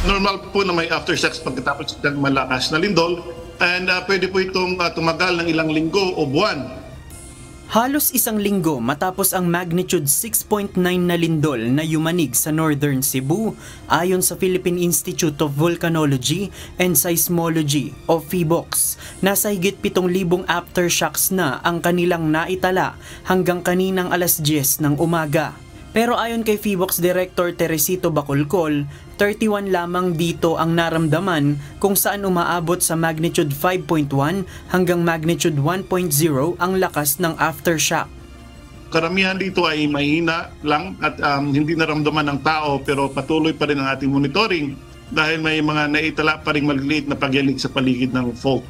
Normal po na may aftershocks pagkatapos ng malakas na lindol, and pwede po itong tumagal ng ilang linggo o buwan. Halos isang linggo matapos ang magnitude 6.9 na lindol na yumanig sa Northern Cebu, ayon sa Philippine Institute of Volcanology and Seismology o PHIVOLCS, nasa higit 7,000 aftershocks na ang kanilang naitala hanggang kaninang alas 10 ng umaga. Pero ayon kay PHIVOLCS Director Teresito Bacolcol, 31 lamang dito ang naramdaman kung saan umaabot sa magnitude 5.1 hanggang magnitude 1.0 ang lakas ng aftershock. Karamihan dito ay mahina lang at hindi naramdaman ng tao, pero patuloy pa rin ang ating monitoring dahil may mga naitala pa rin maliliit na pagyanig sa paligid ng fault.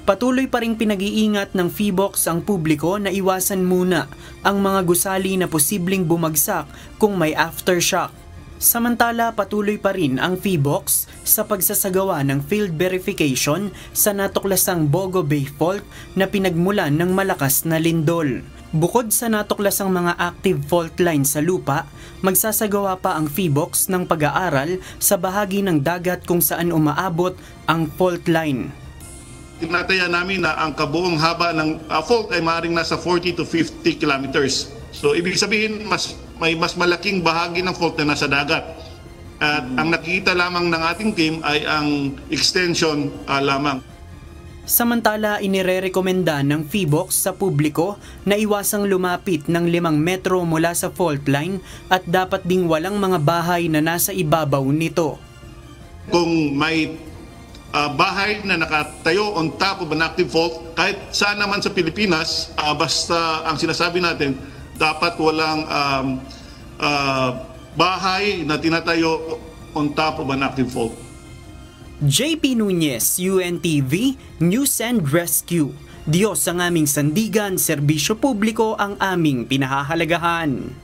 Patuloy pa ring pinag-iingat ng PHIVOLCS ang publiko na iwasan muna ang mga gusali na posibleng bumagsak kung may aftershock. Samantala, patuloy pa rin ang PHIVOLCS sa pagsasagawa ng field verification sa natuklasang Bogo Bay Fault na pinagmulan ng malakas na lindol. Bukod sa natuklasang mga active fault line sa lupa, magsasagawa pa ang PHIVOLCS ng pag-aaral sa bahagi ng dagat kung saan umaabot ang fault line. Tinataya namin na ang kabuong haba ng fault ay maaaring nasa 40 to 50 kilometers. So ibig sabihin may mas malaking bahagi ng fault na nasa dagat. At ang nakikita lamang ng ating team ay ang extension lamang. Samantala, inirerekomenda ng PHIVOLCS sa publiko na iwasang lumapit ng 5 metro mula sa fault line at dapat ding walang mga bahay na nasa ibabaw nito. Kung may bahay na nakatayo on top of an active fault, kahit saan naman sa Pilipinas, basta ang sinasabi natin, dapat walang bahay na tinatayo on top of an active fault. JP Nunez, UNTV, News and Rescue. Diyos ang aming sandigan, serbisyo publiko ang aming pinahahalagahan.